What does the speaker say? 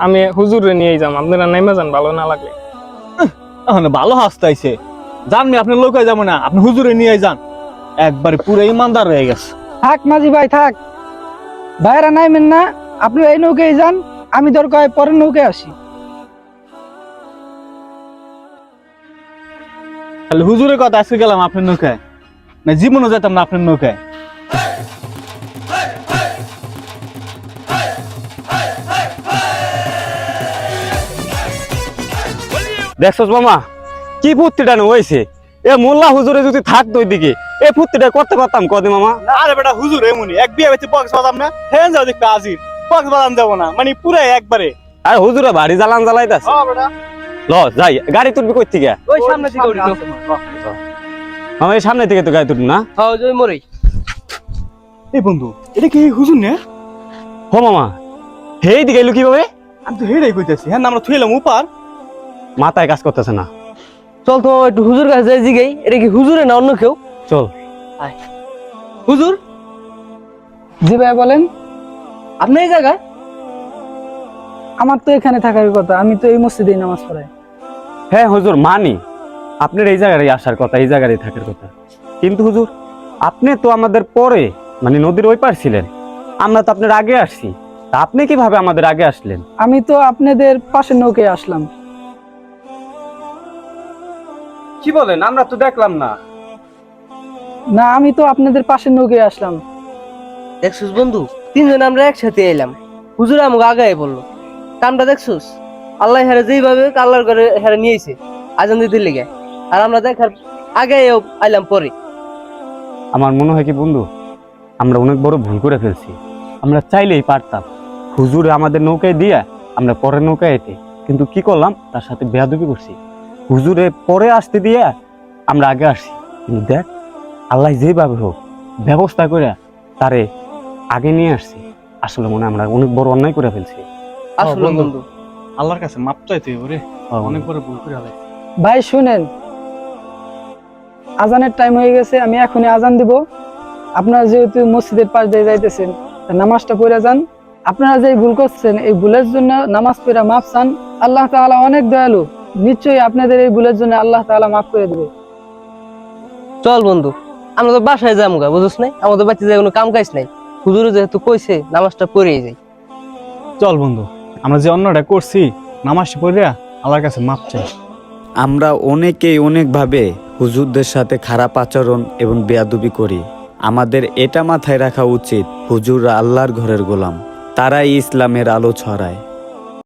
আমি হুজুরে নিয়েই যাম, আপনারা নেমে যান ভালো না লাগলে। ভালো হাসতাইছে, জানবি আপনি লোকে যাবো না, আপনি হুজুরে নিয়ে যান, একবারে পুরো ইমানদার হয়ে গেছে। থাক মাঝি ভাই থাক, ভাইরা নাইমেন না, আপনি এই নৌকায় যান, আমি দরকার হয় পরের নৌকায় আসি। তাহলে হুজুরের কথা আজকে গেলাম আপনার নৌকায়, না জীবনও যেতাম না আপনার নৌকায়। দেখছস মামা কি ফুর্তিটা হয়েছে, এ মোল্লা হুজুরে যদি থাকতো ওইদিকে এই ফুর্তিটা করতে পারতাম কদে মামা। আরে বেটা হুজুর এমনি এক বিয়ে হয়েছে বক্স বাদাম না, হ্যাঁ যাও দেখতে আজির বক্স বাদাম যাবো না, মানে পুরো একবারে। আর হুজুরে বাড়ি জ্বালান জ্বালাইতাছে। ল যাই, গাড়ি তুলবি কই থেকে? ওই সামনে দিকে উঠলো। মামা এই সামনে থেকে তো গাড়ি তুলবি না? হ্যাঁ ওই মরেই। এই বন্ধু এটা কি হুজুর না? হো মামা হেই দিকে এলো কিভাবে? আমি তো হেডাই কইতেছি, হ্যাঁ আমরা থুইলাম উপার, মাথায় কাজ করতেছে না। চল তো একটু হুজুর কাছে যাই জিগাই, এটা কি হুজুরে না অন্য কেউ? চল। হুজুর জি ভাই বলেন। আপনি এই জায়গায়? আমার তো এখানে থাকার কথা, আমি তো এই মসজিদেই নামাজ পড়াই। হ্যাঁ হুজুর মানি, আপনার এই জায়গায় আসার কথা, এই জায়গায় থাকার কথা, কিন্তু হুজুর আপনি তো আমাদের পরে মানে নদীর ওই পার ছিলেন, আমরা তো আপনার আগে আসছি, তা আপনি কিভাবে আমাদের আগে আসলেন? আমি তো আপনাদের পাশের নৌকায় আসলাম। কি বলেন, আমরা তো দেখলাম না। না আমি তো আপনাদের পাশের নৌকায় আসলাম। দেখছুস বন্ধু, তিনজন আমরা একসাথে এলাম, হুজুর আমাকে আগায় বললো, কামটা দেখছুস? আল্লাহ হেরে যেইভাবে আল্লাহর ঘরে হেরে নিয়েছে আজান দিতে লেগে, আর আমরা দেখার আগে আইলাম পরে। আমার মনে হয় কি বন্ধু, আমরা অনেক বড় ভুল করে ফেলছি। আমরা চাইলেই পারতাম হুজুরে আমাদের নৌকায় দিয়া আমরা পরের নৌকায় এতে, কিন্তু কি করলাম, তার সাথে বেয়াদবি করছি। হুজুরে পরে আসতে দিয়া আমরা আগে আসছি, কিন্তু দেখ আল্লাহ যেভাবে হোক ব্যবস্থা করে তারে আগে নিয়ে আসছি। আসলে মনে হয় আমরা অনেক বড় অন্যায় করে ফেলছি। আসলে বন্ধু। বন্ধু আল্লাহর কাছে মাপ চাইতে ওরে, অনেক বড় ভুল করে আলাই। ভাই শুনেন, আজানের টাইম হয়ে গেছে, আমি এখনই আজান দিব। আপনারা যেহেতু মসজিদের পাশ দিয়ে যাইতেছেন, তা নামাজটা পড়ে যান। আপনারা যে ভুল করছেন, এই ভুলের জন্য নামাজ পড়ে মাপ চান। আল্লাহ তাআলা অনেক দয়ালু, নিশ্চয়ই আপনাদের এই ভুলের জন্য আল্লাহ তাআলা মাফ করে দেবে। চল বন্ধু, আমরা তো বাসায় যাবো গা, বুঝছ নাই? আমাদের বাচ্চা যায় কোনো কাম কাজ নাই, হুজুরে যেহেতু কইছে নামাজটা পড়েই যাই। চল বন্ধু, আমরা যে অন্যটা করছি নামাজ পড়িয়া আল্লাহর কাছে মাপ চাই। আমরা অনেকেই অনেকভাবে হুজুরদের সাথে খারাপ আচরণ এবং বেয়াদবি করি। আমাদের এটা মাথায় রাখা উচিত, হুজুররা আল্লাহর ঘরের গোলাম, তারাই ইসলামের আলো ছড়ায়।